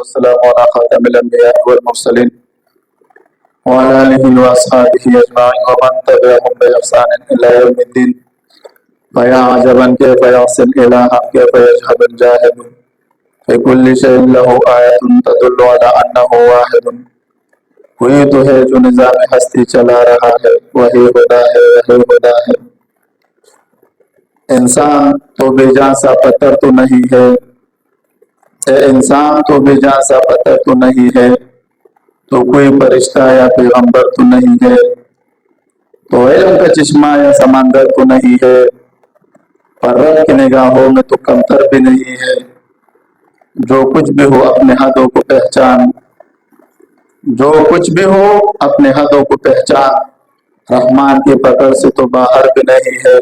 والسلام على خاتم الأنبياء والمرسلين وعلى آله وأصحابه أجمعين ومن تبعهم بإحسان إلى يوم الدين. فيا عجبا كيف يصل إلها كيف يجهد الجاهد في كل شيء له آية تدل على أنه واحد. وہی تو ہے جو نظام ہستی چلا رہا ہے، وہی خدا ہے، وہی خدا ہے. انسان تو بے جان سا پتھر تو نہیں ہے، اے انسان تو بے جان سا پتھر تو نہیں ہے، تو کوئی فرشتہ یا پیغمبر تو نہیں ہے، تو علم کا چشمہ یا سمندر تو نہیں ہے، پر رب کی نگاہوں میں تو کمتر بھی نہیں ہے. جو کچھ بھی ہو اپنے حدوں کو پہچان، جو کچھ بھی ہو اپنے حدوں کو پہچان، رحمان کی پکڑ سے تو باہر بھی نہیں ہے.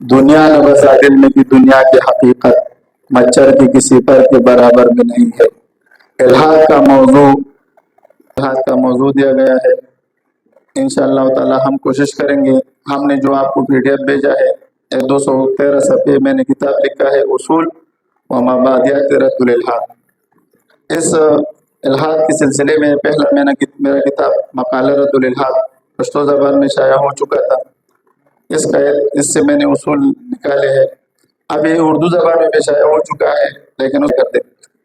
دنیا نے بسا دل میں کی دنیا کی حقیقت مچھر کی کسی پر کے برابر بھی نہیں ہے. الحاد کا موضوع دیا گیا ہے. انشاءاللہ تعالی ہم کوشش کریں گے. ہم نے جو آپ کو پی ڈی ایف بھیجا ہے 213 صفحے میں نے کتاب لکھا ہے اصول و مبادئ رد الالحاد. اس الحاد کے سلسلے میں پہلا میرا کتاب مقالہ رد الالحاد پشتو زبان میں شائع ہو چکا تھا. اس سے میں نے اصول نکالے ہیں. ابھی اردو زبان میں بھی شائع ہو چکا ہے، لیکن اس کرتے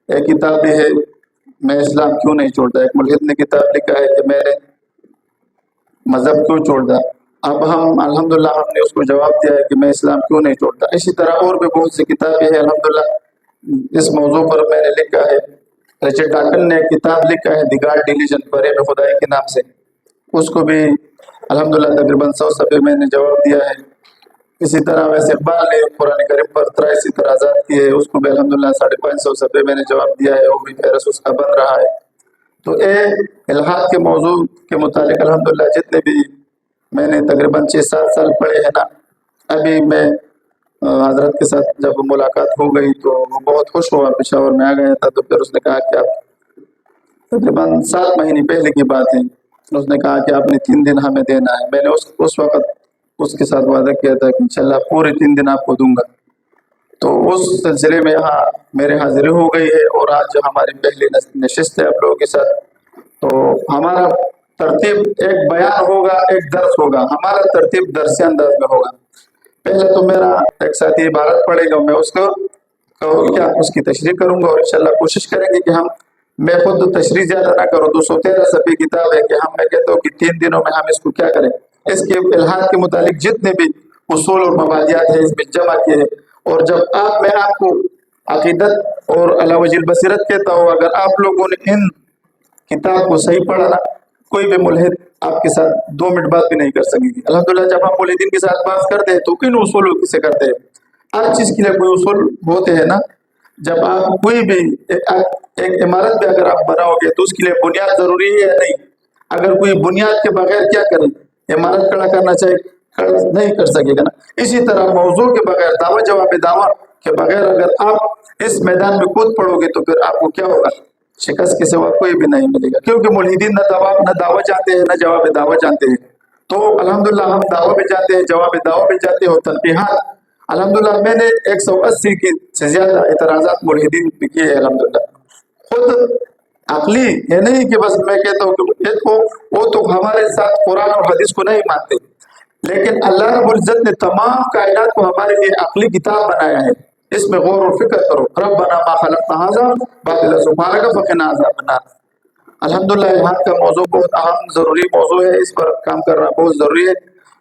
ایک کتاب بھی ہے میں اسلام کیوں نہیں چھوڑتا. ایک ملحد نے کتاب لکھا ہے کہ میں نے مذہب کیوں چھوڑتا. اب ہم الحمدللہ ہم نے اس کو جواب دیا ہے کہ میں اسلام کیوں نہیں چھوڑتا. اسی طرح اور بھی بہت سی کتابیں ہیں الحمدللہ اس موضوع پر میں نے لکھا ہے. رچرڈ ڈاکن نے کتاب لکھا ہے دی گاڈ ڈیلیجن فریب خدائی کے نام سے، اس کو بھی الحمدللہ تقریباً 100 صفحے میں نے جواب دیا ہے. اسی طرح ویسے اقبال نے قرآن کریم پر 83 اعتراضات کیے، اس کو بھی الحمدللہ 550 صفحے میں نے جواب دیا ہے، وہ بھی فہرست اس کا بن رہا ہے. تو الحاد کے موضوع کے متعلق الحمدللہ جتنے بھی میں نے تقریباً 6-7 سال پڑھے ہیں نا. ابھی میں حضرت کے ساتھ جب ملاقات ہو گئی تو وہ بہت خوش ہوا، پشاور میں آ گیا تھا. تو پھر اس نے کہا کہ آپ تقریباً 7 مہینے پہلے کی بات ہے، اس نے کہا کہ آپ نے 3 دن ہمیں دینا ہے. میں نے اس وقت اس کے ساتھ وعدہ کیا تھا کہ انشاءاللہ پورے 3 دن آپ کو دوں گا. تو اس سلسلے میں یہاں میرے حاضری ہو گئی ہے اور آج ہماری پہلی نشست ہے آپ لوگوں کے ساتھ. تو ہمارا ترتیب ایک بیان ہوگا، ایک درس ہوگا. ہمارا ترتیب درس انداز میں ہوگا. پہلے تو میرا ایک ساتھی عبارت پڑھے گا، میں اس کی تشریح کروں گا اور انشاءاللہ کوشش کریں گے کہ میں خود تشریح زیادہ نہ کروں. 213 صفحے کتاب ہے کہ میں کہتا ہوں کہ 3 دنوں میں ہم اس کو کیا کریں. اس کے الحاد کے متعلق جتنے بھی اصول اور مبادئات ہیں اس میں جمع کیے ہیں. اور جب میں آپ کو عقیدت اور علی وجہ البصیرت کہتا ہوں، اگر آپ لوگوں نے ان کتاب کو صحیح پڑھا نا، کوئی بھی ملحد آپ کے ساتھ 2 منٹ بات بھی نہیں کر سکے گی. الحمدللہ جب ہم ملحدین کے ساتھ بات کرتے ہیں تو کن اصولوں سے کرتے ہیں؟ ہر چیز کے لیے کوئی اصول ہوتے ہیں نا. جب آپ کوئی بھی ایک عمارت بھی اگر آپ بناؤ گے تو اس کے لیے بنیاد ضروری ہے یا نہیں؟ اگر کوئی بنیاد کے بغیر کیا کرے عمارت کھڑا کرنا چاہے نہیں کر سکے گا نا. اسی طرح موضوع کے بغیر دعوت جواب دعوت کے بغیر اگر آپ اس میدان میں کود پڑو گے تو پھر آپ کو کیا ہوگا؟ شکست کے سوا کوئی بھی نہیں ملے گا. کیونکہ ملحدین نہ دعوت جانتے ہیں نہ جواب دعوت جانتے ہیں. تو الحمدللہ ہم دعوت بھی جانتے ہیں، جواب دعوت بھی جانتے ہیں. اور تنقیحات الحمدللہ میں نے 180 سے زیادہ اعتراضات ملحدین پہ کیے ہیں الحمدللہ. خود عقلی یہ نہیں کہ بس میں کہتا ہوں کہ وہ تو ہمارے ساتھ قرآن اور حدیث کو نہیں مانتے، لیکن اللہ رب العزت نے تمام کائنات کو ہمارے لیے عقلی کتاب بنایا ہے. اس میں غور و فکر کرو. ربنا ما خلقت هذا باطلا سبحانك فقنا عذاب النار. الحمدللہ الحاد کا موضوع بہت اہم ضروری موضوع ہے، اس پر کام کرنا بہت ضروری ہے.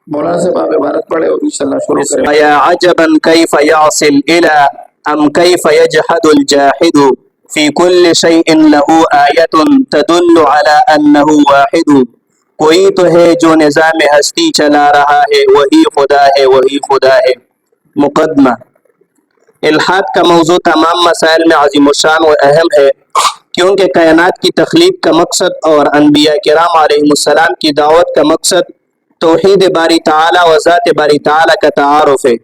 مولانا صاحب آپ عبارت پڑھے اور انشاءاللہ شروع کریں. یا عجبا کیف یعصی الى ام کیف یجحد الجاحد فی کل شیء له آیت تدل على انه واحد. کوئی تو ہے جو نظام ہستی چلا رہا ہے، وہی خدا ہے، وہی خدا ہے. مقدمہ. الحاد کا موضوع تمام مسائل میں عظیم الشان و اہم ہے، کیونکہ کائنات کی تخلیق کا مقصد اور انبیاء کرام علیہ السلام کی دعوت کا مقصد توحید باری تعالی و ذات باری تعالی کا تعارف ہے.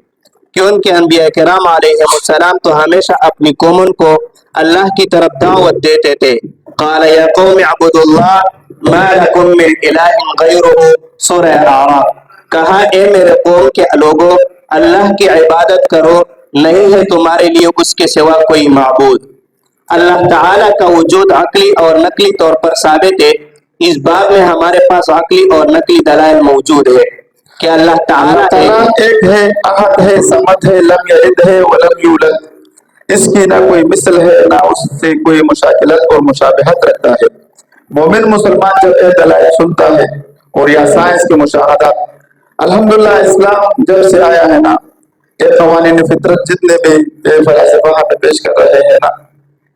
کیونکہ انبیاء کرام علیہ السلام تو ہمیشہ اپنی قوموں کو اللہ کی طرف دعوت دیتے تھے. قال یا قوم اعبدوا اللہ ما لکم من الہ غیرہ، سورہ اعراف. کہا اے میرے قوم کے لوگوں، اللہ کی عبادت کرو، نہیں ہے تمہارے لیے اس کے سوا کوئی معبود. اللہ تعالیٰ کا وجود عقلی اور نقلی طور پر ثابت ہے. اس باب میں ہمارے پاس عقلی اور نقلی دلائل موجود ہے کہ اللہ تعالیٰ ایک ہے، احد ہے، صمد ہے، لم یلد ہے ولم یولد. اس کی نہ کوئی مثل ہے نہ اس سے کوئی مشاکلت اور مشابہت رکھتا ہے. مومن مسلمان جب یہ دلائل سنتا ہے اور یا سائنس کے مشاہدات، الحمدللہ اسلام جب سے آیا ہے نا، یہ قوانین فطرت جتنے بھی فلاسفہ ہمیں پیش کر رہے ہیں نا،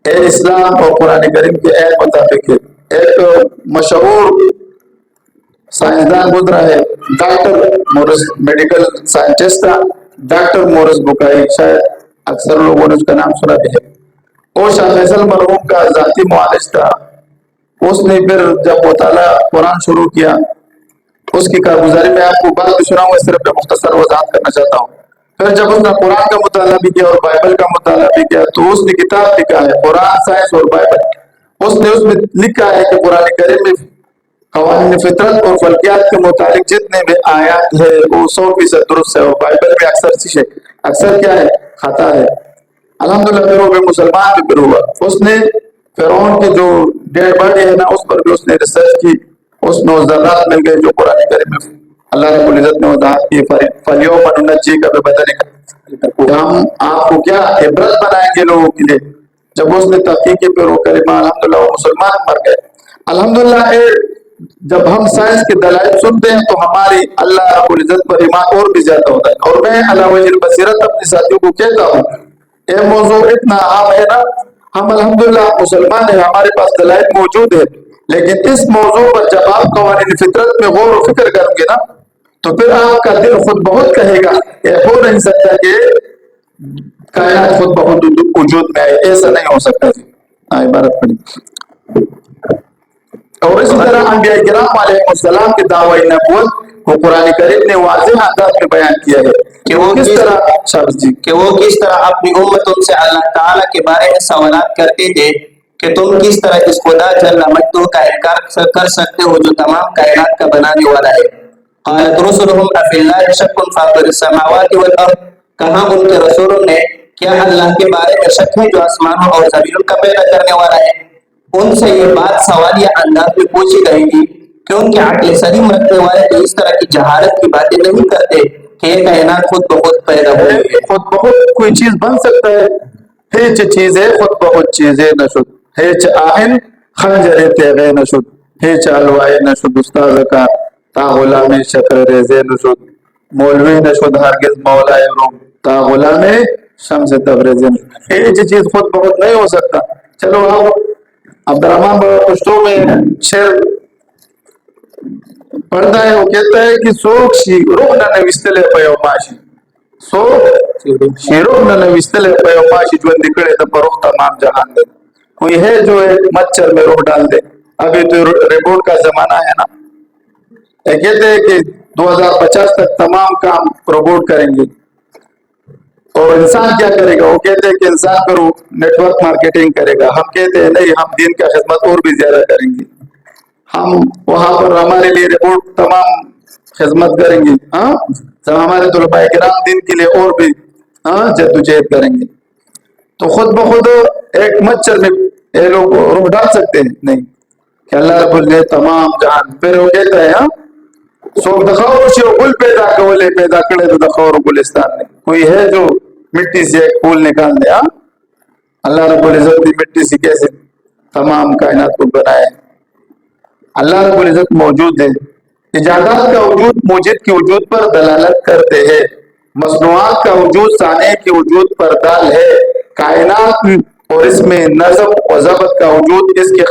یہ اسلام اور قرآن کریم کے عین مطابق ہے. ایک مشہور سائنسدان گزرا ہے، ڈاکٹر مورس، میڈیکل سائنٹسٹ تھا ڈاکٹر مورس بکائی، شاید اکثر لوگوں نے اس کا نام سنا بھی ہے. وہ شاہ فیصل مرحوم کا ذاتی معالج تھا. اس نے پھر جب مطالعہ قرآن شروع کیا، اس کی کارگزاری میں آپ کو بات بھی سناؤں گا، صرف میں مختصر وضاحت کرنا چاہتا ہوں. پھر جب اس نے قرآن کا مطالعہ بھی کیا اور بائبل کا مطالعہ بھی کیا، تو اس نے کتاب لکھا ہے قرآن، سائنس اور بائبل. اس میں لکھا ہے کہ قرآن کریم میں قوانین فطرت اور فلکیات کے متعلق جتنے بھی آیات ہے وہ 100% درست ہے، اور بائبل میں اکثر کیا ہے، خطا ہے. الحمدللہ پھر وہ مسلمان بھی پھر ہوا. اس نے فرعون کی جو ڈیڈ باڈی ہے نا، اس پر بھی اس نے ریسرچ کی. اس میں ذرات مل گئے جو قرآن کریم میں اللہ رب العزت نے وضاحت کی، فَالْيَوْمَ نُنَجِّيكَ بِبَدَنِكَ، ہم آپ کو کیا عبرت بنائیں گے لوگوں کے لیے. جب اس نے تحقیق کی پھر وہ کلمہ الحمدللہ وہ مسلمان مر گئے. الحمدللہ جب ہم سائنس کے دلائل سنتے ہیں تو ہماری اللہ رب العزت پر ایمان اور بھی زیادہ ہوتا ہے. اور میں علی وجہ البصیرت اپنے ساتھیوں کو کہتا ہوں، یہ موضوع اتنا عام ہے نا، ہم الحمدللہ مسلمان ہیں، ہمارے پاس دلائل موجود ہے، لیکن اس موضوع پر جب آپ قوانین فطرت میں غور و فکر کریں گے نا، تو پھر آپ کا دل خود بہت کہے گا یہ ہو نہیں سکتا کہ کائنات خود بخود وجود میں آئے، ایسا نہیں ہو سکتا. جی عبارت پڑھی. اور اسی طرح انبیاء کرام علیہ السلام کے دعوی نبوت کو قرآن کریم نے واضح انداز میں بیان کیا ہے کہ وہ کس طرح اپنی امتوں سے اللہ تعالیٰ کے بارے میں سوالات کرتے تھے کہ تم کس طرح اس خدا جل مجدہ کا انکار کر سکتے ہو جو تمام کائنات کا بنانے والا ہے. قالت رسلهم افی اللہ شک فاطر السماوات والارض، کہاں ان کے رسولوں نے کیا اللہ کے بارے میں شک ہے جو آسمانوں اور زمینوں کا پیدا کرنے والا ہے. ان سے یہ بات سوالیہ انداز میں پوچھی گئی تھی کہ ان کے عقل سلیم رکھنے والے تو اس طرح کی جہالت کی باتیں نہیں کرتے کہ یہ کائنات خود بخود پیدا ہوئی ہے. خود بخود کوئی چیز بن سکتا ہے؟ ہیچ چیز ہے خود بخود چیز ہے نشد، ہیچ آہن خنجر تیغے نشد، ہیچ علوائے نشد استاذ کا تا غلام شکر ریزے نشد، مولوی نشد ہرگز مولائے روم تا غلام شمس تبریزے نشد. ہیچ چیز خود بخود نہیں ہو سکتا. چلو آپ عبدالرحمن بابا پشتو میں شعر پڑھتا ہے، وہ کہتا ہے کہ سوک شیروک نہ نوستلے پیو ماشی، سوک شیروک نہ نوستلے پیو ماشی جو نکڑے دا پروخ تمام جہان دے. کوئی ہے جو ایک مچھر میں روح ڈال دے. ابھی تو ریبوٹ کا زمانہ ہے نا، یہ کہتے ہیں کہ 2050 تک تمام کام روبوٹ کریں گے، اور انسان کیا کرے گا؟ وہ کہتے ہیں کہ انسان پر نیٹ ورک مارکیٹنگ کرے گا. ہم کہتے ہیں نہیں، ہم دین کا خدمت اور بھی زیادہ کریں گے، ہم وہاں پر ہمارے لیے رپورٹ تمام خدمت کریں گے. ہاں ہمارے طلباء کرام دین کے لیے اور بھی جدوجہد کریں گے. تو خود بخود ایک مچھر میں یہ لوگ روح ڈال سکتے ہیں؟ نہیں. کہ اللہ رب العزت تمام جہان پھر وہ کہتا ہے سوک دخور سے گل پیدا کولے پیدا کرے تو دخور گلستان نے. کوئی ہے جو مٹی سے ایک پھول نکال دے؟ اللہ رب العزت کی مٹی سے کیسے تمام کائنات کو بنائے؟ اللہ رب العزت موجود ہے. ایجادات کا وجود موجد کے وجود پر دلالت کرتے ہیں، مصنوعات کا وجود صانع کے وجود پر دال ہے. کائنات اور اس میں نظم و ضبط کا وجود اس کے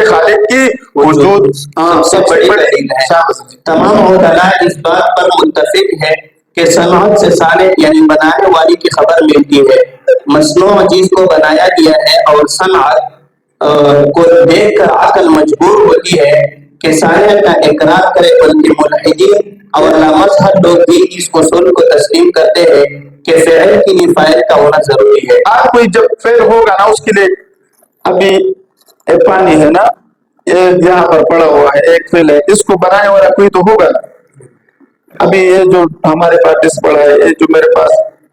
خالق کی وجود سب سے بڑی دلیل ہے. تمام علماء اس بات پر متفق ہے کہ صنعت سے صانع یعنی بنانے والی کی خبر ملتی ہے. مصنوع چیز کو بنایا گیا ہے اور صنعت کو دیکھ کر عقل مجبور ہوتی ہے کہ صانع کا اقرار کرے، بلکہ ملحدین اور لامذہب لوگ بھی اس اصول کو تسلیم کرتے ہیں کہ فعل کے لیے فاعل کا ہونا ضروری ہے. آپ کوئی جب فعل ہوگا نا اس کے لیے، ابھی ایک پانی ہے نا، یہ یہاں پر پڑا ہوا ہے، ایک فعل ہے، اس کو بنانے والا کوئی تو ہوگا. ابھی یہ جو ہمارے پاس ڈس پڑا ہے، یہ جو میرے پاس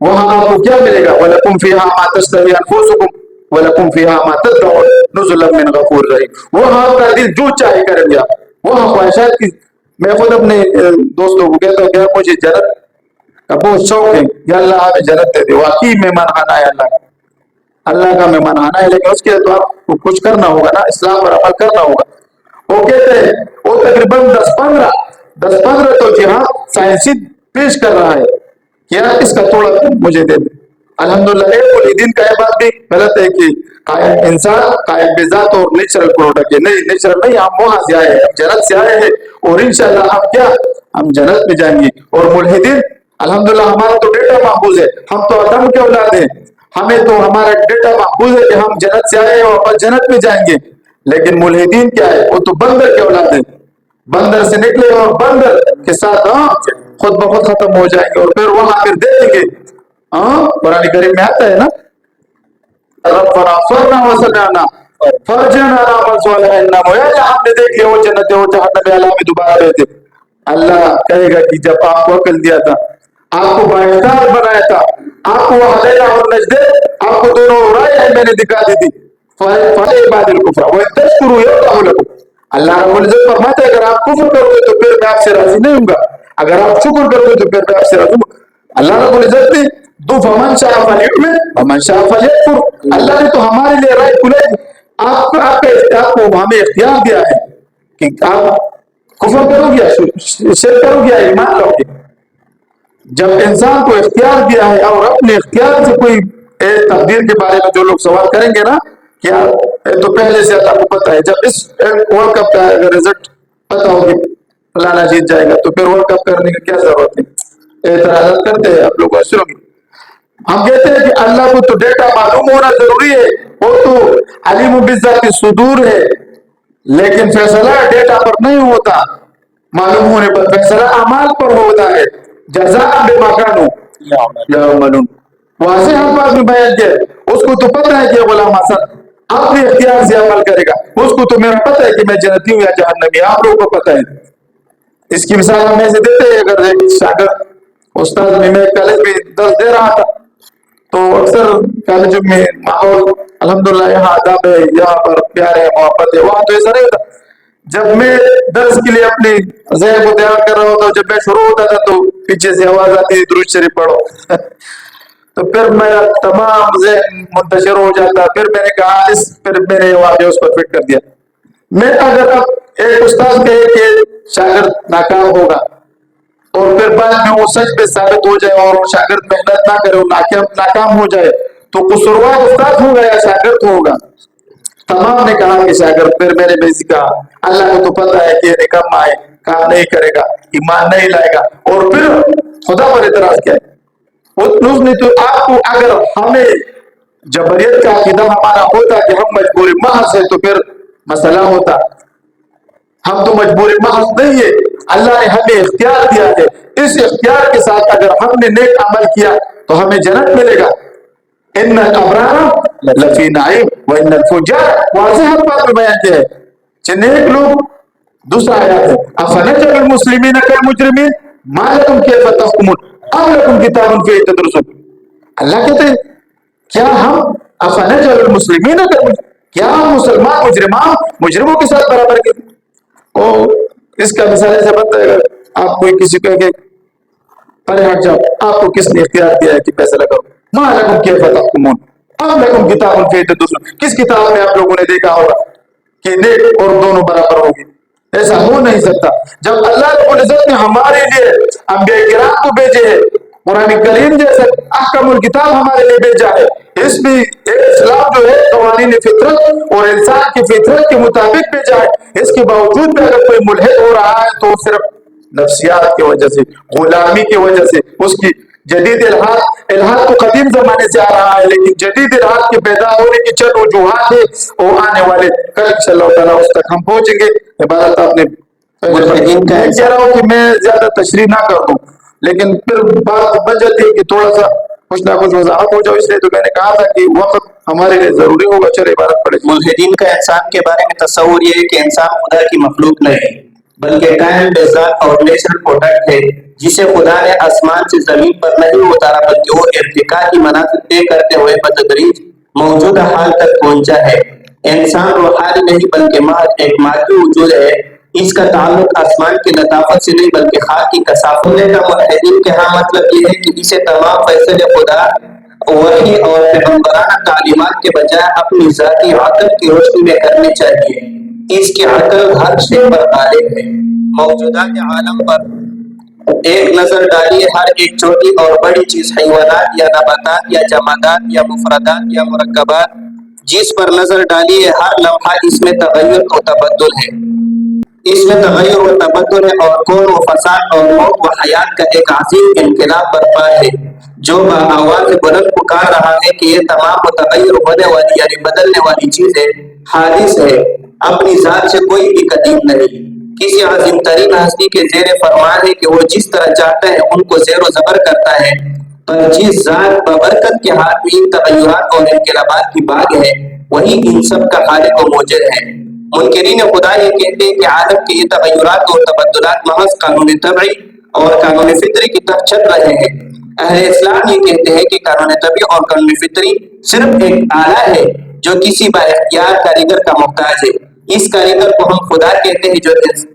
وہاں آپ کو کیا ملے گا؟ وَلَكُمْ فِيهَا مَا تَشْتَهِي أَنفُسُكُمْ وَلَكُمْ فِيهَا مَا تَدَّعُونَ نُزُلًا مِّنْ غَفُورٍ رَّحِيمٍ. وہاں آپ کا دل جو چاہے کریں گے آپ. وہاں خواہشات کی. میں خود اپنے دوستوں کو کہتا ہوں کہ مجھے جنت کا بہت شوق ہے کہ اللہ ہمیں جنت دے دے. واقعی مہمان خانہ ہے اللہ کا مہمان خانہ ہے، لیکن اس کے لیے تو آپ کو کچھ کرنا ہوگا نا، اسلام پر عمل کرنا ہوگا. وہ کہتے ہیں وہ تقریباً 10-15 تو جہاد سائنسی پیش کر رہا ہے کہ آپ اس کا تھوڑا مجھے دے دیں. الحمدللہ ایک ملحدین کا یہ بات بھی غلط ہے کہ انسان قائم بذات اور نیچرل پروڈکٹ ہے. نہیں، نیچرل نہیں، ہم وہاں سے آئے ہیں، ہم جنت سے آئے ہیں اور انشاءاللہ ہم جنت میں جائیں گے. اور ملحدین الحمدللہ ہمارا تو ڈیٹا محفوظ ہے، ہم تو آدم کے اولاد ہیں، ہمیں تو ہمارا ڈیٹا محفوظ ہے کہ ہم جنت سے آئے ہیں اور جنت میں جائیں گے. لیکن ملحدین کیا ہے؟ وہ تو بندر کے اولاد ہیں، بندر سے نکلے اور بندر کے ساتھ خود بخود ختم ہو جائیں گے. اور پھر وہاں پھر دیکھیں گے قرآن کریم میں آتا ہے نا، ربنا ابصرنا وسمعنا فرجعنا نعمل صالحا انا موعد. ہم نے دیکھ لیا وہ جنت ہے وہ جہنم ہے، اللہ ہمیں دوبارہ بھیج دے. اللہ کہے گا کہ جب آپ کو عقل دیا تھا، آپ کو بااختیار بنایا تھا، آپ کو وہ حلیلہ اور نجدے، آپ کو دونوں رائے میں نے دکھا دی تھی. فَعِبَادِ الْكُفْرَ وَإِنْ يَرْضَهُ لَكُمْ. اللہ رب العزت فرماتے ہیں اگر آپ کفر کرو گے تو پھر میں آپ سے راضی نہیں ہوں گا، اگر آپ شکر کرو گے تو پھر میں آپ سے راضی ہوں گا. اللہ رب العزت نے دو فمن شاء فلیؤمن ومن شاء فلیکفر. اللہ نے تو ہمارے لیے رائے کھلائی. آپ کو ہمیں اختیار دیا ہے کہ آپ کفر کرو گے یا شرک کرو گے یا ایمان لاؤ گے. جب انسان کو اختیار دیا ہے اور اپنے اختیار سے کوئی تقدیر کے بارے میں جو لوگ سوال کریں گے نا، کیا تو پہلے سے اللہ کو پتہ ہے. جب اس ورلڈ کپ کا اگر رزلٹ پتہ ہوگی فلانا جیت جائے گا تو پھر ورلڈ کپ کرنے کی کیا ضرورت ہے؟ اعتراضات کرتے ہیں آپ لوگ اشروں کی. ہم کہتے ہیں کہ اللہ کو تو ڈیٹا معلوم ہونا ضروری ہے، وہ تو علیم بذات الصدور ہے، لیکن فیصلہ ڈیٹا پر نہیں ہوتا، معلوم ہونے پر فیصلہ اعمال پر ہوتا ہے. جزاء بما كانوا يعملون. واضح الفاظ میں بیان کیا. اس کو تو پتہ ہے کہ غلام حسن اپنے اختیار سے عمل کرے گا، اس کو تو میرا پتہ ہے کہ میں جنتی ہوں یا جہنمی. آپ لوگوں کو پتہ ہے. اس کی مثال ہم ایسے دیتے ہیں. اگر ایک شاگرد استاد میں کالج میں درس دے رہا تھا تو اکثر کالجوں میں ماحول الحمدللہ یہاں آداب ہے، یہاں پر پیار ہے، محبت ہے. وہاں تو ایسا نہیں ہوتا. جب میں درس کے لیے اپنی ذہن کو تیار کر رہا ہوتا، جب میں شروع ہوتا تھا تو پیچھے سے آواز آتی درود شریف پڑھو تو پھر میرا تمام ذہن منتشر ہو جاتا. پھر میں نے کہا پھر میں نے واقعہ اس پر فٹ کر دیا. میں اگر اب ایک استاد کہے کہ شاگرد ناکام ہوگا اور پھر بعد میں وہ سچ پہ ثابت ہو جائے اور شاگرد محنت نہ کرے اور ناکام ہو جائے تو قصوروار استاد ہوگا یا شاگرد ہوگا؟ تمام نے کہا کہ شاگرد. پھر میں نے بھی کہا اللہ کو تو پتہ ہے کہ نکم آئے کام نہیں کرے گا، ایمان نہیں لائے گا، اور پھر خدا پر اعتراض کیا ہے. اس نے تو آپ کو اگر ہمیں جبریت کا عقیدہ ہمارا ہوتا کہ ہم مجبور محض ہے تو پھر مسئلہ ہوتا. ہم تو مجبور محض نہیں ہے، اللہ نے ہمیں اختیار دیا ہے. اس اختیار کے ساتھ اگر ہم نے نیک عمل کیا تو ہمیں جنت ملے گا. ان الابرار لفی نعیم وان الفجار. واضح الفاظ میں بیان کیا ہے. نیک لوگ دوسرا آیات ہے افنجعل المسلمین کالمجرمین ما لکم کیف تحکمون ام لکم کتاب فیہ تدرسون. اللہ کہتے ہیں کیا ہم افنجعل المسلمین کالمجرمین، کیا ہم مسلمان مجرموں کے ساتھ برابر کے. اور اس کا مثال ایسا بنتا ہے آپ کوئی کسی کو کہ پرے ہٹ جاؤ، آپ کو کس نے اختیار دیا ہے کہ فیصلہ کرو. ما لکم کیف تحکمون ام لکم کتاب فیہ تدرسون. کس کتاب میں آپ لوگوں نے دیکھا ہوگا کہ نیک اور دونوں برابر ہوگی؟ ایسا ہو نہیں سکتا. جب اللہ رب العزت نے ہمارے لیے انبیاء کرام کو بھیجے ہیں، قرآن کریم جیسے احکم الکتاب ہمارے لیے بھیجا ہے، اس میں اسلام جو ہے قوانین فطرت اور انسان کی فطرت کے مطابق بھیجا ہے. اس کے باوجود بھی اگر کوئی ملحد ہو رہا ہے تو صرف نفسیات کی وجہ سے، غلامی کی وجہ سے، اس کی جدید الحاد تو قدیم زمانے سے آ رہا ہے، لیکن جدید الحاد کے پیدا ہونے کی چند وجوہات ہے وہ آنے والے کل انشاءاللہ تعالیٰ اس تک ہم پہنچیں گے. عبادت آپ نے میں کہہ رہا ہوں کہ میں زیادہ تشریح نہ کر دوں، لیکن پھر بات بن جاتی ہے کہ تھوڑا سا کچھ نہ کچھ وضاحت ہو جاؤ. اس لیے تو میں نے کہا تھا کہ وقت ہمارے لیے ضروری ہوگا. چلے عبادت پڑے. ملحدین کا انسان کے بارے میں تصور یہ ہے کہ انسان خدا کی مخلوق نہیں. بلکہ ٹائم بذات اور نیچرل پروڈکٹ ہے جسے خدا نے آسمان سے زمین پر نہیں اتارا بلکہ وہ ارتقاء کی منازل طے کرتے ہوئے بتدریج موجودہ حال تک پہنچا ہے۔ انسان روحانی نہیں بلکہ محض ایک مادی وجود ہے۔ اس کا تعلق آسمان کی لطافت سے نہیں بلکہ خاک کی کثافت سے کا ملحدین کے ہاں مطلب یہ ہے کہ اسے تمام فیصلے خدا وحی اور پیغمبرانہ تعلیمات کے بجائے اپنی ذاتی عقل کی روشنی میں کرنے چاہیے۔ اس کی عقل ہر شے پر غالب ہے۔ موجودات عالم پر ایک نظر ڈالیے، ہر ایک چھوٹی اور بڑی چیز، حیوانات یا نباتات یا جمادات یا مفردات یا مرکبات، جس پر نظر ڈالیے ہر لمحہ اس میں تغیر و تبدل ہے۔ اس میں تغیر و تبدل ہے اور کون و فساد اور موت و حیات کا ایک عظیم انقلاب برپا ہے جو بآواز بلند پکار رہا ہے کہ یہ تمام متغیر ہونے والی یعنی بدلنے والی چیزیں حادث ہے، اپنی ذات سے کوئی بھی قدیم نہیں۔ کسی عظیم ترین ہستی کے زیر فرمان ہے کہ وہ جس طرح چاہتا ہے ان کو زیر و زبر کرتا ہے، پر جس ذات ببرکت کے ہاتھ میں ان تغیرات اور انقلابات کی باغ ہے وہی ان سب کا خالق و موجد ہے۔ منکرین خدا یہ کہتے ہیں کہ عالم کے یہ تغیرات اور تبدلات محض قانون طبعی اور قانون فطری کی تحت چل رہے ہیں۔ اہل اسلام یہ کہتے ہیں کہ قانون طبعی اور قانون فطری صرف ایک آلہ ہے جو کسی با اختیار کاریگر کا محتاج ہے۔ اس کاریگر کو ہم خدا کہتے ہیں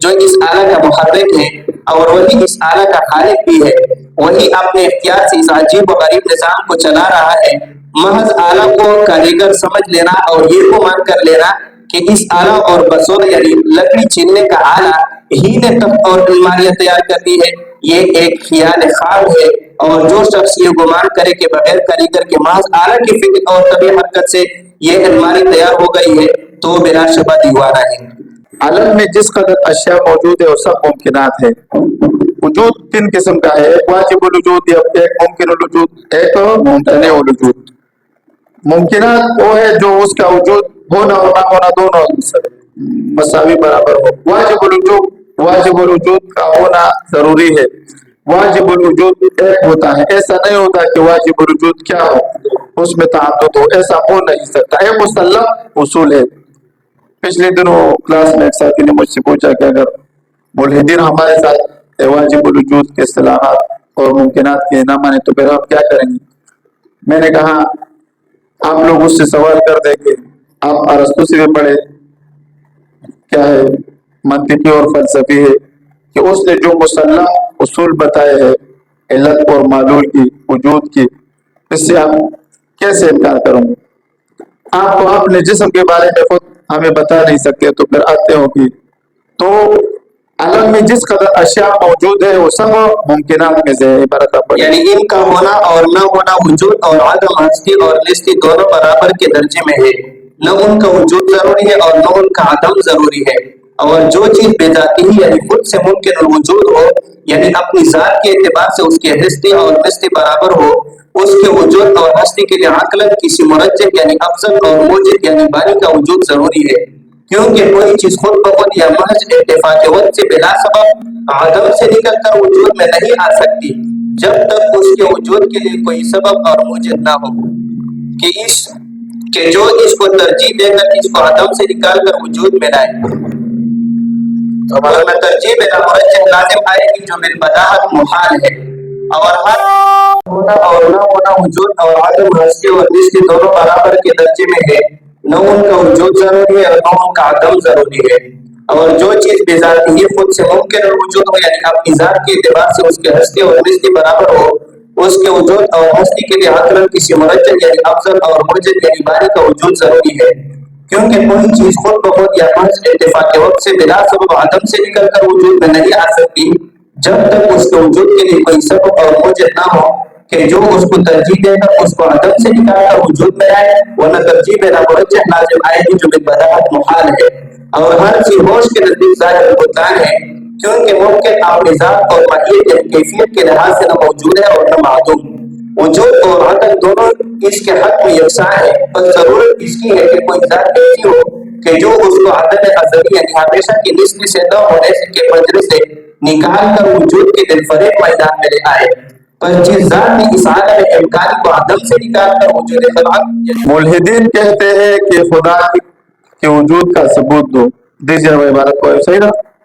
جو اس آلہ کا محرک ہے اور وہی اس آلہ کا خالق بھی ہے۔ وہی اپنے اختیار سے اس عجیب و غریب نظام کو چلا رہا ہے۔ محض آلہ کو کاریگر سمجھ لینا اور یہ کو مان کر لینا کہ اس آلہ اور بسور یعنی لکڑی چھیلنے کا آلہ ہی نے تخت اور الماریاں تیار کر دی ہے، یہ ایک خیال خواب ہے۔ اور جو شخص یہ گمان کرے کہ بغیر کاریگر کے محض آلہ کی فکر اور طبیعی حرکت سے یہ الماری تیار ہو گئی ہے تو بلا شبہ دیوانہ ہے۔ عالم میں جس قدر اشیاء موجود ہے وہ سب ممکنات ہے۔ وجود تین قسم کا ہے، ایک واجب الوجود، ایک ممکن الوجود، ایک ممتنع الوجود۔ ممکنات وہ ہے جو اس کا وجود ہونا اور نہ ہونا دونوں مساوی برابر ہو۔ واجب الوجود کا ہونا ضروری ہے۔ واجب الوجود ایک ہوتا ہے، ایسا نہیں ہوتا کہ واجب الوجود کیا ہو اس میں تعدد ہو، ایسا ہو نہیں سکتا، ایک مسلم اصول ہے۔ پچھلے دنوں کلاس میں ایک ساتھی نے مجھ سے پوچھا کہ اگر ملحدین ہمارے ساتھ واجب الوجود کے اصطلاحات اور ممکنات کے نہ مانے تو پھر ہم کیا کریں گے؟ میں نے کہا آپ لوگ اس سے سوال کر دیں کہ آپ ارسطو سے بھی پڑھے، کیا ہے منطقی اور فلسفی ہے کہ اس نے جو مسلح اصول بتائے ہیں علت اور معلول کی وجود کی، اس سے آپ کیسے انکار کروں گے؟ آپ تو اپنے جسم کے بارے میں خود ہمیں بتا نہیں سکتے تو پھر آتے ہو کہ تو عالم میں جس قدر اشیاء موجود ہے وہ سب ممکنات میں سے عبارت پڑے، یعنی ان کا ہونا اور نہ ہونا، وجود اور عدم، ہستی اور نیستی دونوں برابر کے درجے میں ہے۔ نہ ان کا وجود ضروری ہے اور نہ ان کا عدم ضروری ہے۔ اور جو چیز بے ذاتی ہی یعنی خود سے ممکن الوجود ہو یعنی اپنی ذات کے اعتبار سے اس کی ہستی اور نیستی برابر ہو، اس کے وجود اور ہستی کے لیے عقلاً کسی مرجح یعنی افضل اور موجد یعنی باری کا وجود ضروری ہے، کیونکہ کوئی چیز خود بخود یا محض اتفاق وقت سے بلا سبب عدم سے نکل کر وجود میں نہیں آ سکتی جب تک اس کے وجود کے لیے کوئی سبب اور موجد نہ ہو کہ جو اس کو ترجیح دے کر اس کو عدم سے نکال کر وجود میں لائے۔ ورنہ ترجیح بلا مرجح لازم آئے گی جو بالبداہت محال ہے۔ اور ہر ہونا اور نہ ہونا، وجود اور عدم، ہستی اور نیستی دونوں برابر کے درجے میں ہے۔ نہ ان کا وجود ضروری ہے اور نہ ان کا عدم ضروری ہے۔ اور جو چیز بے ذاتی ہی خود سے ممکن الوجود ہو یعنی اپنی ذات کے اعتبار سے اس کے ہستی اور نیستی برابر ہو، اس کے وجود اور ہستی کے لیے عقلاً کسی مرجح یعنی افضل اور موجد یعنی باری کا وجود ضروری ہے، کیونکہ کوئی چیز خود بخود یا محض اتفاق وقت سے بلا سبب عدم سے نکل کر وجود میں نہیں آ سکتی جب تک اس کے وجود کے لیے کوئی سبب اور موجد نہ ہو کہ جو اس کو ترجیح دے کر اس کو عدم سے نکال کر وجود میں آئے، ورنہ ترجیح بلا مرجح لازم آئے گی جو بالبداہت محال ہے۔ اور ہر چیز ہوش کے نزدیک ظاہر بطلان ہے، کیونکہ ممکن اپنی ذات اور ماہیت یعنی کیفیت کے لحاظ سے نہ موجود ہے اور نہ معدوم۔ وجود اور عدم دونوں اس کے حق میں یکساں ہے، بس ضرورت اس کی ہے کہ کوئی ذات ایسی ہو کہ جو اس کو عدم ازلی یعنی ہمیشہ کی نسبی سے نہ ہونے کے پنجرے سے نکال کر وجود کے دلفریب میدان میں لے آئے۔ پر جس ذات نے اس عالم امکانی کو عدم سے نکال کر وجود خلق، ملحدین کہتے ہیں کہ خدا کے وجود کا ثبوت دو، دیجیے عبارت کو صحیح نا؟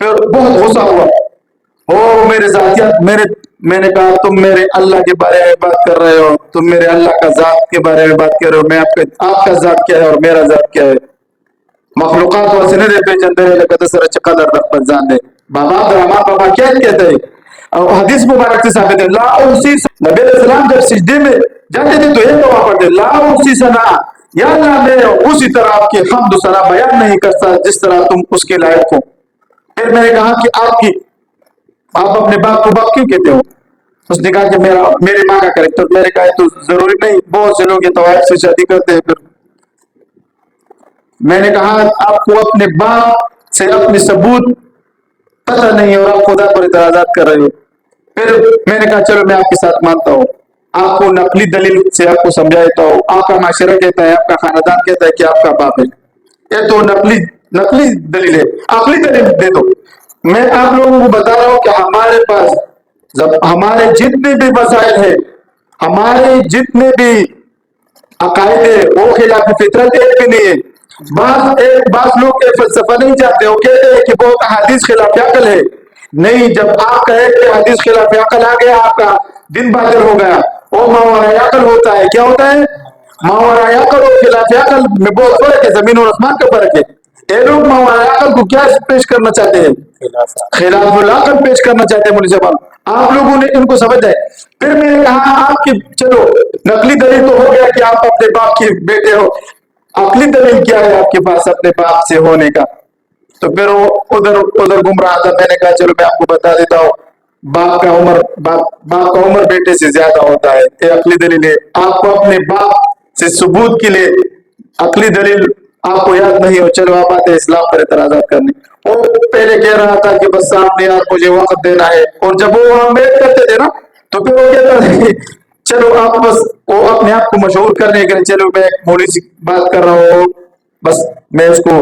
پھر بہت غصہ ہوا، میرے ذاتیات میں نے کہا تم میرے اللہ کے بارے میں بات کر رہے ہو، تم میرے اللہ کا ذات کے بارے میں بات کر رہے ہو، میں آپ کا ذات کیا ہے اور میرا ذات کیا ہے؟ مخلوقات واسنے دے پہ چندے لگتا سر قدر رکھ جان دے بابا درما بابا کیا کہتے ہیں؟ اور حدیث مبارک سے ثابت ہے لا احصی، نبی علیہ السلام جب سجدے میں جاتے تھے تو یہ دعا پڑھتے لا احصی ثنا، یا اللہ میں اسی طرح آپ کی حمد و ثنا بیان نہیں کرتا جس طرح تم اس کے لائق ہو۔ پھر میں نے کہا کہ آپ اپنے باپ کو باپ کیوں کہتے ہو؟ اس نے کہا کہ میرے ماں کا کریکٹر، میں نے کہا تو ضروری نہیں، بہت سے لوگ یہ طوائف سے شادی کرتے ہیں۔ پھر میں نے کہا آپ کو اپنے باپ سے اپنے ثبوت پتہ نہیں اور آپ خدا پر اعتراضات کر رہے ہو۔ پھر میں نے کہا چلو میں آپ کے ساتھ مانتا ہوں، آپ کو نقلی دلیل سے آپ کو سمجھا دیتا ہوں، آپ کا معاشرہ کہتا ہے، آپ کا خاندان کہتا ہے کہ آپ کا باپ ہے، یہ تو نقلی دلیل ہے، عقلی دلیل دے دو۔ میں آپ لوگوں کو بتا رہا ہوں کہ ہمارے پاس ہمارے جتنے بھی مسائل ہیں، ہمارے جتنے بھی عقائد ہے وہ خلاف فطرت ایک بھی نہیں ہے۔ بعض لوگ یہ فلسفہ نہیں چاہتے، وہ کہتے ہیں کہ بہت حدیث خلاف عقل ہے۔ نہیں، جب آپ کہے کہ حدیث خلاف عقل آ گیا آپ کا دن باطل ہو گیا، وہ ماورائے عقل ہوتا ہے۔ کیا ہوتا ہے؟ ماورائے عقل اور خلاف عقل میں بہت فرق ہے، زمین اور آسمان کا فرق ہے۔ یہ لوگ ماورائے عقل کو کیا پیش کرنا چاہتے ہیں؟ خلاف العقل پیش کرنا چاہتے ہیں مولوی صاحب، آپ لوگوں نے ان کو سمجھ ہے۔ پھر میں نے کہا آپ کی چلو نقلی دلیل تو ہو گیا کہ آپ اپنے باپ کے بیٹے ہو، عقلی دلیل کیا ہے آپ کے پاس اپنے باپ سے ہونے کا؟ تو پھر وہ ادھر گمراہ تھا۔ میں نے کہا چلو میں آپ کو بتا دیتا ہوں، باپ کا عمر بیٹے سے زیادہ ہوتا ہے، یہ عقلی دلیل ہے۔ آپ کو اپنے باپ سے ثبوت کے لیے عقلی دلیل آپ کو یاد نہیں ہو، چلو آپ آتے اسلام پر اعتراضات کرنے۔ وہ پہلے کہہ رہا تھا کہ بس صاحب نے یار مجھے وقت دینا ہے، اور جب وہ وہاں بیٹھ کرتے تھے نا تو پھر وہ کہتا تھا چلو آپ بس، وہ اپنے آپ کو مشہور کرنے کے لیے چلو میں موڑی سی بات کر رہا ہوں، بس میں اس کو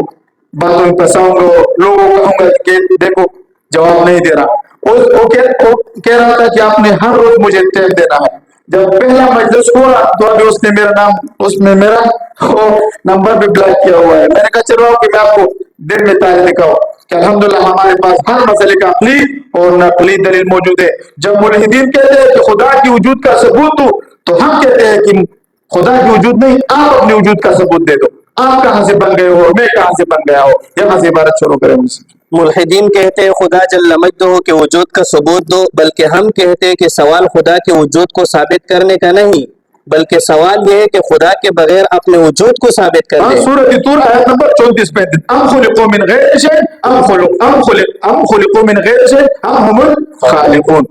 باتوں میں پھنساؤں گا، لوگوں کو کہوں گا کہ دیکھو جواب نہیں دے رہا۔ وہ کہہ رہا تھا کہ آپ نے ہر روز مجھے ٹائم دینا ہے۔ جب پہلا مجلس ہوا تو ابھی اس نے میرا نام اس میں میرا نمبر بھی بلاک کیا ہوا ہے۔ میں نے کہا چلو کہ میں آپ کو دن میں تاریخ دکھاؤں کہ الحمدللہ ہمارے پاس ہر مسئلے کا عقلی اور نقلی دلیل موجود ہے۔ جب ملحدین کہتے ہیں کہ خدا کی وجود کا ثبوت دو، تو ہم کہتے ہیں کہ خدا کی وجود نہیں، آپ اپنے وجود کا ثبوت دے دو، آپ کہاں سے بن گئے ہو، میں کہاں سے بن گیا ہو۔ یہاں سے عبارت شروع کریں۔ ملحدین کہتے ہیں خدا جل مجدہ کے وجود کا ثبوت دو، بلکہ ہم کہتے ہیں کہ سوال خدا کے وجود کو ثابت کرنے کا نہیں، بلکہ سوال یہ ہے کہ خدا کے بغیر اپنے وجود کو ثابت کر دیں۔ سورۃ طور آیت نمبر 34-35 ام خلقوا من غیر شیء ام خلقوا من غیر شیء ام هم الخالقون۔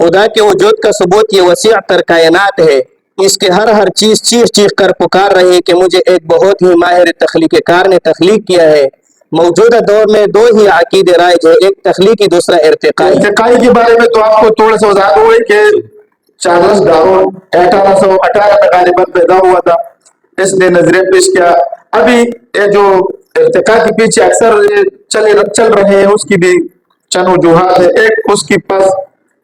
خدا کے وجود کا ثبوت یہ وسیع تر کائنات ہے، اس کے ہر چیز چیخ چیخ کر پکار رہی ہے کہ مجھے ایک بہت ہی ماہر تخلیق کار نے تخلیق کیا ہے۔ موجودہ دور میں دو ہی عقیدے رائج ہے، ایک تخلیقی دوسرا ارتقائی۔ ارتقائی کے بارے میں تو آپ کو تھوڑا سا وضاحت ہوئی کہ چارلس ڈارون 1818 میں غالباً پیدا ہوا تھا، اس نے نظریہ پیش کیا۔ ابھی یہ جو ارتقاء کے پیچھے اکثر چل رہے ہیں اس کی بھی چند وجوہات ہے۔ ایک اس کے پاس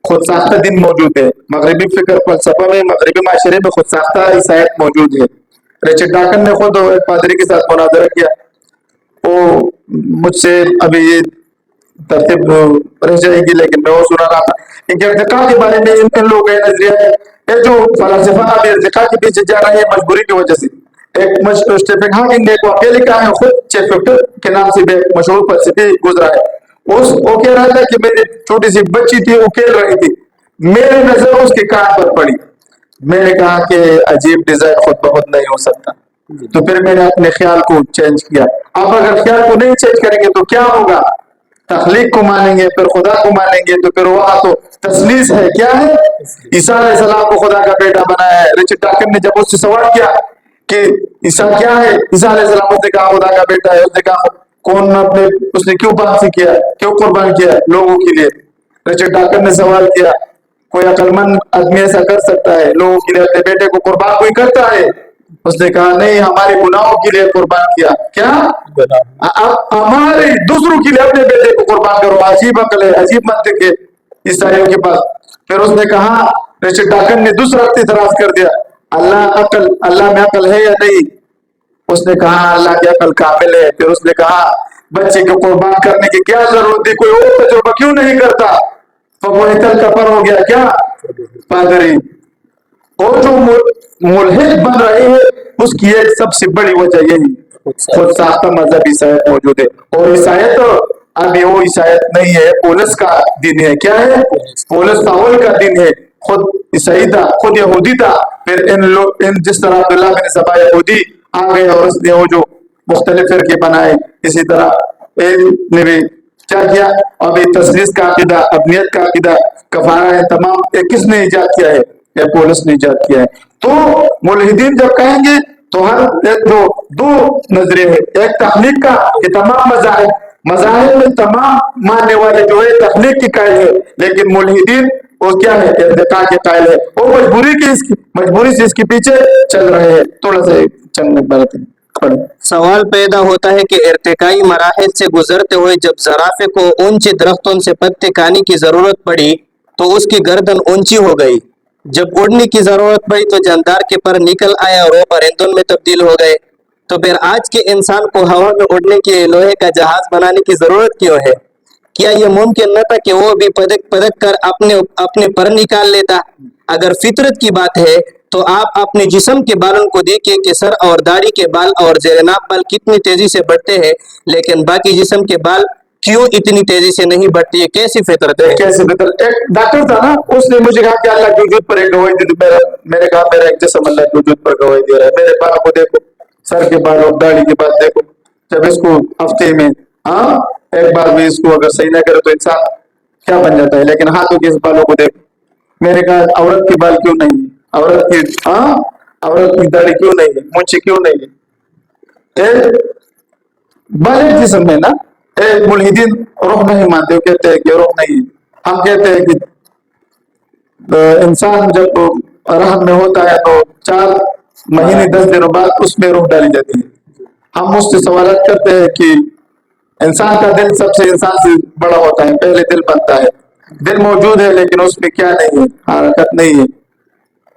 خود ساختہ دین موجود ہے، مغربی فکر فلسفہ میں مغربی معاشرے میں خود ساختہ عیسائیت موجود ہے۔ رچرڈ ڈاکن نے خود ایک پادری کے ساتھ مناظرہ کیا، وہ مجھ سے ابھی یہ ترتیب رہ جائے گی لیکن میں وہ سنا رہا تھا کہ ارتقاء کے بارے میں ان لوگوں کا نظریہ ہے۔ یہ جو فلسفہ ابھی ارتقاء کے پیچھے جا رہے ہیں مجبوری کی وجہ سے، ایک اسٹیفن ہاکنگ نے ایک واقعہ لکھا ہے، خود چیپٹر کے نام سے بھی ایک مشہور فلسفی گزرا ہے۔ وہ کہہ رہا تھا کہ میری چھوٹی سی بچی تھی، وہ کھیل رہی تھی، میری نظر اس کے کان پر پڑی، میں نے کہا کہ عجیب ڈیزائن خود بخود نہیں ہو سکتا، تو پھر میں نے اپنے خیال کو چینج کیا۔ آپ اگر خیال کو نہیں چینج کریں گے تو کیا ہوگا؟ تخلیق کو مانیں گے، پھر خدا کو مانیں گے، تو پھر وہاں تو تثلیث ہے۔ کیا ہے؟ عیسیٰ علیہ السلام کو خدا کا بیٹا بنایا ہے۔ رچرڈ ڈاکن نے جب اس سے سوال کیا کہ عیسیٰ کیا ہے، عیسیٰ علیہ السلام اس نے کہا خدا کا بیٹا ہے، اس نے کہا کون اس نے کیوں پانسی کیا، کیوں قربان کیا لوگوں کے لیے؟ رچرڈ ڈاکن نے سوال کیا کوئی عقل مند آدمی ایسا کر سکتا ہے، لوگوں کے لیے اپنے بیٹے کو قربان کوئی کرتا ہے؟ اس نے کہا نہیں، ہمارے گناہوں کے لیے قربان کیا۔ کیا؟ ہمارے دوسروں کے لیے اپنے بیٹے کو قربان کرو، عجیب عقل ہے، عجیب منطق ہے عیسائیوں کے پاس۔ پھر اس نے کہا، رچرڈ ڈاکن نے دوسرا اعتراض کر دیا، اللہ میں عقل ہے یا نہیں؟ اس نے کہا اللہ کی عقل کامل ہے۔ پھر اس نے کہا بچے کو قربان کرنے کی کیا ضرورت تھی؟ کوئی اور تجربہ کیوں نہیں کرتا؟ فبہت کفر ہو گیا کیا پادری. اور جو ملحد بن رہے ہیں اس کی ایک سب سے بڑی وجہ یہی خود ساختہ مذہب عیسائیت موجود ہے. اور عیسائیت ابھی وہ عیسائیت نہیں ہے، پولس کا دین ہے. کیا ہے؟ پولس پاول کا دین ہے. خود عیسائی تھا، خود یہودی تھا. پھر ان جس طرح عبداللہ بن سبا یہودی آ گئے اور اس نے وہ جو مختلف فرقے بنائے، اسی طرح نے بھی کیا کیا. ابھی تثلیث کا عقیدہ، ابنیت کا عقیدہ، کفارہ ہے، تمام کس نے ایجاد کیا ہے؟ یہ پولس نے ایجاد کیا ہے. تو ملحدین جب کہیں گے تو ہر دو نظریے ہیں. ایک تخلیق کا کہ تمام مذاہب میں تمام ماننے والے جو ہے تخلیق کی قائل ہے، لیکن ملحدین وہ کیا ہے؟ ارتقاء کے قائل ہے. وہ مجبوری سے اس کے پیچھے چل رہے ہیں. تھوڑا سا چند بات پڑھیں. سوال پیدا ہوتا ہے کہ ارتقائی مراحل سے گزرتے ہوئے جب زرافے کو اونچے درختوں سے پتے کھانے کی ضرورت پڑی تو اس کی گردن اونچی ہو گئی. جب اڑنے کی ضرورت پڑی تو جاندار کے پر نکل آیا اور وہ پرندوں میں تبدیل ہو گئے. تو پھر آج کے انسان کو ہوا میں اڑنے کے لوہے کا جہاز بنانے کی ضرورت کیوں ہے؟ کیا یہ ممکن نہ تھا کہ وہ بھی پدک کر اپنے پر نکال لیتا؟ اگر فطرت کی بات ہے تو آپ اپنے جسم کے بالوں کو دیکھیں کہ سر اور داڑھی کے بال اور زیر ناف بال کتنی تیزی سے بڑھتے ہیں، لیکن باقی جسم کے بال کیوں اتنی تیزی سے نہیں بڑھتی ہے؟ کیسی فطرت ہے؟ کیسے فطرت؟ ایک ڈاکٹر تھا نا، اس نے مجھے کہا کہ اللہ کے وجود پر ایک گواہی دے دو. میں نے کہا میرا ایک جسم اللہ کے وجود پر گواہی دے رہا ہے. میرے بال کو دیکھو، سر کے بال اور داڑھی کے بال دیکھو. جب اس کو ہفتے میں ایک بار بھی اس کو اگر صحیح نہ کرے تو انسان کیا بن جاتا ہے. لیکن ہاتھوں کے بالوں کو دیکھو. میں نے کہا عورت کے بال کیوں نہیں ہے؟ عورت کی داڑھی کیوں نہیں ہے؟ مونچھیں کیوں نہیں ہے؟ بال ایک جسم میں نا. ملحدین روح نہیں مانتے، وہ کہتے ہیں کہ روح نہیں ہے. ہم کہتے ہیں کہ انسان جب رحم میں ہوتا ہے تو 4 مہینے 10 دنوں بعد اس میں روح ڈالی جاتی ہے. ہم اس سے سوالات کرتے ہیں کہ انسان کا دل سب سے انسان سے بڑا ہوتا ہے، پہلے دل بنتا ہے. دل موجود ہے لیکن اس میں کیا نہیں ہے؟ حرکت نہیں ہے.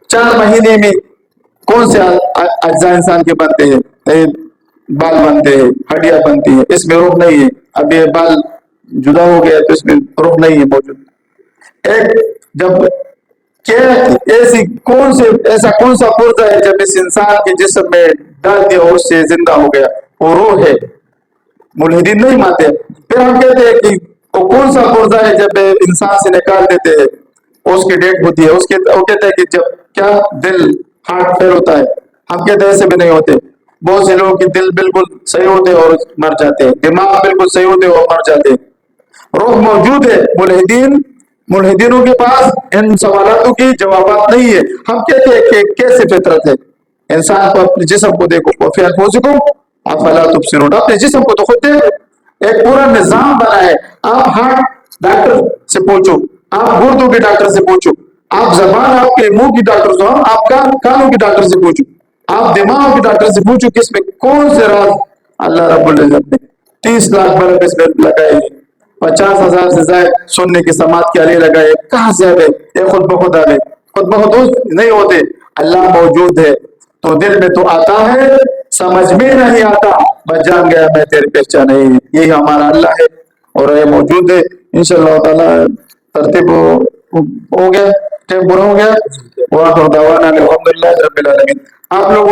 4 مہینے میں کون سے اجزاء انسان کے بنتے ہیں؟ بال بنتے ہیں، ہڈیاں بنتی ہیں، اس میں روح نہیں ہے. اب یہ بال جدا ہو گیا تو اس میں روح نہیں ہے موجود. جب ایسا کون سا پرزہ ہے جب اس انسان کے جسم میں ڈال دیا اور اس سے زندہ ہو گیا؟ وہ روح ہے. ملحدین نہیں مانتے. پھر ہم کہتے ہیں کہ وہ کون سا پرزہ ہے جب انسان سے نکال دیتے ہیں اس کی ڈیتھ ہوتی ہے. وہ کہتے ہیں کہ جب کیا دل ہارٹ فیل ہوتا ہے. ہم کہتے ہیں ایسے بھی نہیں ہوتے. بہت سے لوگوں کے دل بالکل صحیح ہوتے اور مر جاتے ہیں، دماغ بالکل صحیح ہوتے اور مر جاتے ہیں. روح موجود ہے. ملحدینوں کے پاس ان سوالاتوں کی جوابات نہیں ہے. ہم کہتے ہیں کہ کیسے فطرت ہے؟ انسان کو اپنے جسم کو دیکھو. وفی انفسکم افلا تبصرون. اپنے جسم کو تو خود دیکھو. ایک پورا نظام بنا ہے. آپ ہارٹ ڈاکٹر سے پوچھو، آپ گردوں کے ڈاکٹر سے پوچھو، آپ زبان آپ کے منہ کی ڈاکٹر سے، آپ کانوں کی ڈاکٹر سے پوچھو، آپ دماغ کے ڈاکٹر سے پوچھو کہ اس میں کون سے راز اللہ رب العزت نے 30 لاکھ برف اس میں لگائے، 50,000 سے زائد سننے کی سماعت کے لیے لگائے. کہاں سے آ گئے؟ یہ خود بخود آ گئے. خود بخود نہیں ہوتے. اللہ موجود ہے تو دل میں تو آتا ہے، سمجھ میں نہیں آتا. بس جان گیا میں تیری پہچان نہیں. یہی ہمارا اللہ ہے اور یہ موجود ہے. انشاءاللہ تعالی ترتیب ہو گیا، ٹائم پورا ہو گیا. وآخر دعوانا الحمدللہ رب العالمین. آپ لوگوں